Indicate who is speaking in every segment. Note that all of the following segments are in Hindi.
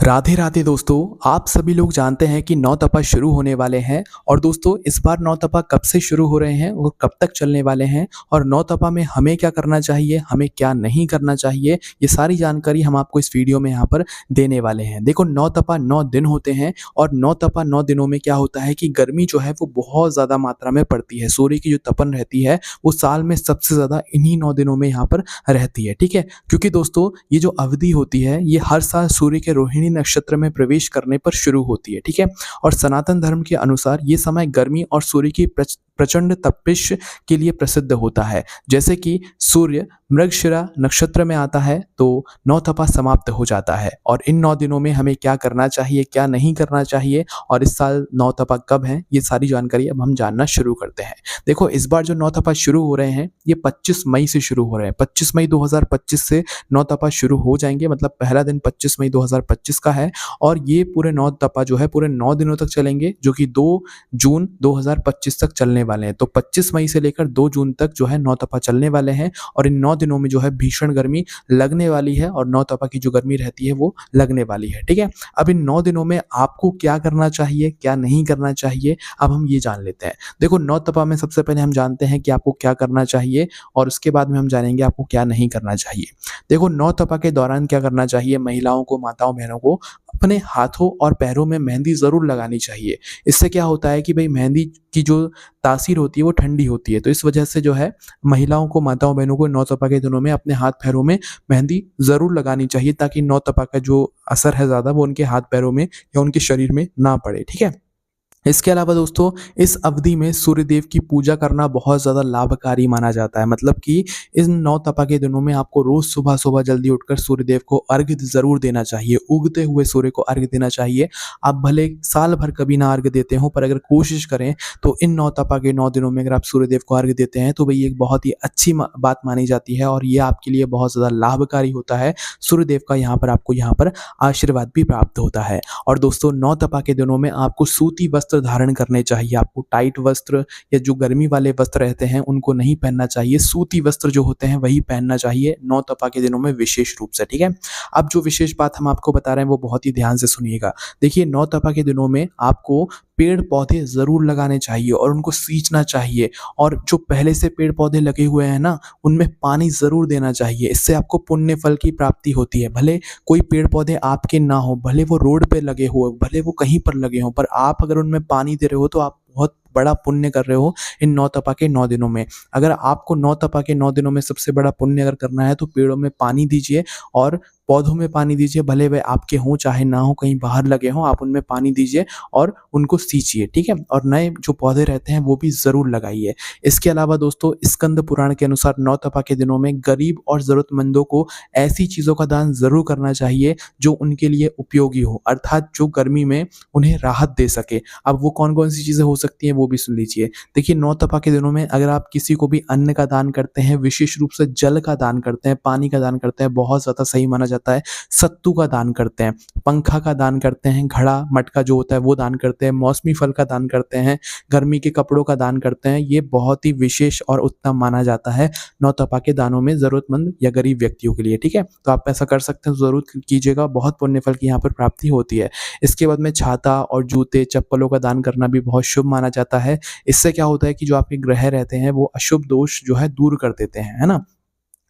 Speaker 1: राधे राधे दोस्तों। आप सभी लोग जानते हैं कि नौ तपा शुरू होने वाले हैं। और दोस्तों इस बार नौ तपा कब से शुरू हो रहे हैं और कब तक चलने वाले हैं, और नौ तपा में हमें क्या करना चाहिए, हमें क्या नहीं करना चाहिए, ये सारी जानकारी हम आपको इस वीडियो में यहाँ पर देने वाले हैं। देखो, नौ तपा 9 दिन होते हैं और नौ तपा 9 दिनों में क्या होता है कि गर्मी जो है वो बहुत ज़्यादा मात्रा में पड़ती है। सूर्य की जो तपन रहती है वो साल में सबसे ज़्यादा इन्हीं 9 दिनों में यहाँ पर रहती है, ठीक है। क्योंकि दोस्तों ये जो अवधि होती है ये हर साल सूर्य के रोहिणी नक्षत्र में प्रवेश करने पर शुरू होती है, ठीक है। और सनातन धर्म के अनुसार ये समय गर्मी और सूर्य की प्रचंड तपिश के लिए प्रसिद्ध होता है। जैसे कि सूर्य मृगशिरा नक्षत्र में आता है तो नौ तपा समाप्त हो जाता है। और इन 9 दिनों में हमें क्या करना चाहिए, क्या नहीं करना चाहिए, और इस साल नौ तपा कब है, ये सारी जानकारी अब हम जानना शुरू करते हैं। देखो, इस बार जो नौ तपा शुरू हो रहे हैं ये 25 मई से शुरू हो रहे हैं। 25 मई 2025 से नौ तपा शुरू हो जाएंगे, मतलब पहला दिन 25 मई 2025 का है। और ये पूरे नौ तपा जो है पूरे 9 दिनों तक चलेंगे, जो कि 2 जून 2025 तक चलने वाले हैं। तो 25 मई से लेकर 2 जून तक जो है नौ तपा चलने वाले हैं। और इन 9 दिनों में जो है भीषण गर्मी लगने वाली है और नौ तपा की जो गर्मी रहती है वो लगने वाली है, ठीक है। अब इन 9 दिनों में आपको क्या करना चाहिए, क्या नहीं करना चाहिए, अब हम ये जान लेते हैं। देखो, नौ तपा में सबसे पहले हम जानते हैं कि आपको क्या करना चाहिए और उसके बाद में हम जानेंगे आपको क्या नहीं करना चाहिए। देखो, नौ तपा के दौरान क्या करना चाहिए, महिलाओं को, माताओं बहनों को अपने हाथों और पैरों में मेहंदी ज़रूर लगानी चाहिए। इससे क्या होता है कि भाई मेहंदी की जो तासीर होती है वो ठंडी होती है। तो इस वजह से जो है महिलाओं को, माताओं बहनों को नौ तपा के दिनों में अपने हाथ पैरों में मेहंदी ज़रूर लगानी चाहिए, ताकि नौ तपा का जो असर है ज़्यादा वो उनके हाथ पैरों में या उनके शरीर में ना पड़े, ठीक है। इसके अलावा दोस्तों इस अवधि में सूर्यदेव की पूजा करना बहुत ज़्यादा लाभकारी माना जाता है। मतलब कि इन नौ तपा के दिनों में आपको रोज़ सुबह-सुबह जल्दी उठकर सूर्यदेव को अर्घ्य ज़रूर देना चाहिए। उगते हुए सूर्य को अर्घ्य देना चाहिए। आप भले साल भर कभी ना अर्घ्य देते हो, पर अगर कोशिश करें तो इन नौ तपा के 9 दिनों में अगर आप सूर्यदेव को अर्घ्य देते हैं तो भई एक बहुत ही अच्छी बात मानी जाती है और ये आपके लिए बहुत ज़्यादा लाभकारी होता है। सूर्यदेव का यहाँ पर आशीर्वाद भी प्राप्त होता है। और दोस्तों नौ तपा के दिनों में आपको सूती वस्त्र धारण करने चाहिए। आपको टाइट वस्त्र या जो गर्मी वाले वस्त्र रहते हैं उनको नहीं पहनना चाहिए। सूती वस्त्र जो होते हैं वही पहनना चाहिए नौ तपा के दिनों में विशेष रूप से, ठीक है। अब जो विशेष बात हम आपको बता रहे हैं वो बहुत ही ध्यान से सुनिएगा। देखिए, नौ तपा के दिनों में आपको पेड़ पौधे ज़रूर लगाने चाहिए और उनको सींचना चाहिए। और जो पहले से पेड़ पौधे लगे हुए हैं ना, उनमें पानी ज़रूर देना चाहिए। इससे आपको पुण्य फल की प्राप्ति होती है। भले कोई पेड़ पौधे आपके ना हो, भले वो रोड पे लगे हो, भले वो कहीं पर लगे हों, पर आप अगर उनमें पानी दे रहे हो तो आप बहुत बड़ा पुण्य कर रहे हो इन नौ तपा के 9 दिनों में। अगर आपको नौ तपा के 9 दिनों में सबसे बड़ा पुण्य अगर करना है तो पेड़ों में पानी दीजिए और पौधों में पानी दीजिए। भले वे आपके हों चाहे ना हो, कहीं बाहर लगे हों, आप उनमें पानी दीजिए और उनको सींचिए, ठीक है। और नए जो पौधे रहते हैं वो भी ज़रूर लगाइए। इसके अलावा दोस्तों स्कंद पुराण के अनुसार नौ तपा के दिनों में गरीब और ज़रूरतमंदों को ऐसी चीज़ों का दान ज़रूर करना चाहिए जो उनके लिए उपयोगी हो, अर्थात जो गर्मी में उन्हें राहत दे सके। अब वो कौन-कौन सी चीज़ें हो सकती हैं वो भी सुन लीजिए। देखिए, नौ तपा के दिनों में अगर आप किसी को भी अन्न का दान करते हैं, विशेष रूप से जल का दान करते हैं, पानी का दान करते हैं, बहुत ज़्यादा सही माना जाता है। सत्तू का दान करते हैं, पंखा का दान करते हैं, घड़ा मटका जो होता है वो दान करते हैं, मौसमी फल का दान करते हैं, गर्मी के कपड़ों का दान करते हैं। ये बहुत ही विशेष और उत्तम माना जाता है नौ तपा के दानों में ज़रूरतमंद या गरीब व्यक्तियों के लिए, ठीक है। तो आप ऐसा कर सकते हैं, ज़रूर कीजिएगा, बहुत पुण्य फल की यहाँ पर प्राप्ति होती है। इसके बाद में छाता और जूते चप्पलों का दान करना भी बहुत शुभ माना जाता है। इससे क्या होता है कि जो आपके ग्रह रहते हैं वो अशुभ दोष जो है दूर कर देते हैं, है ना।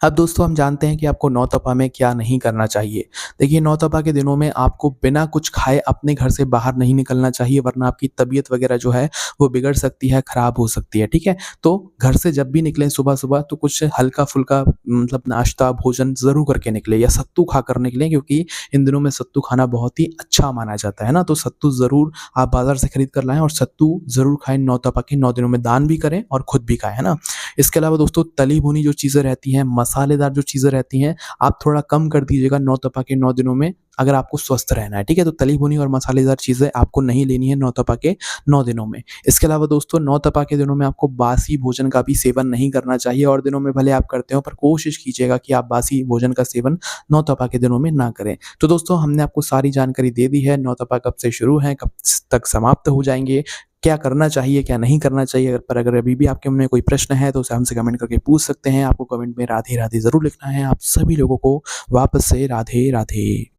Speaker 1: अब दोस्तों हम जानते हैं कि आपको नौ तपा में क्या नहीं करना चाहिए। देखिए, नौ तपा के दिनों में आपको बिना कुछ खाए अपने घर से बाहर नहीं निकलना चाहिए, वरना आपकी तबीयत वगैरह जो है वो बिगड़ सकती है, खराब हो सकती है, ठीक है। तो घर से जब भी निकलें सुबह-सुबह तो कुछ हल्का-फुल्का मतलब नाश्ता, भोजन ज़रूर करके निकलें या सत्तू खाकर निकलें, क्योंकि इन दिनों में सत्तू खाना बहुत ही अच्छा माना जाता है ना। तो सत्तू ज़रूर आप बाज़ार से खरीद कर लाएँ और सत्तू ज़रूर खाएँ। नौ तपा के 9 दिनों में दान भी करें और खुद भी खाएँ, है ना। इसके अलावा दोस्तों तली भुनी जो चीज़ें रहती हैं, मसालेदार जो चीज़ें रहती हैं, आप थोड़ा कम कर दीजिएगा नौ तपा के 9 दिनों में, अगर आपको स्वस्थ रहना है, ठीक है। तो तली भुनी और मसालेदार चीज़ें आपको नहीं लेनी है नौ तपा के 9 दिनों में। इसके अलावा दोस्तों नौ तपा के दिनों में आपको बासी भोजन का भी सेवन नहीं करना चाहिए। और दिनों में भले आप करते हो, पर कोशिश कीजिएगा कि आप बासी भोजन का सेवन नौ तपा के दिनों में ना करें। तो दोस्तों हमने आपको सारी जानकारी दे दी है, नौ तपा कब से शुरू हैं, कब तक समाप्त हो जाएँगे, क्या करना चाहिए, क्या नहीं करना चाहिए। पर अगर अभी भी आपके मन में कोई प्रश्न है तो उसे हमसे कमेंट करके पूछ सकते हैं। आपको कमेंट में राधे राधे ज़रूर लिखना है। आप सभी लोगों को वापस से राधे राधे।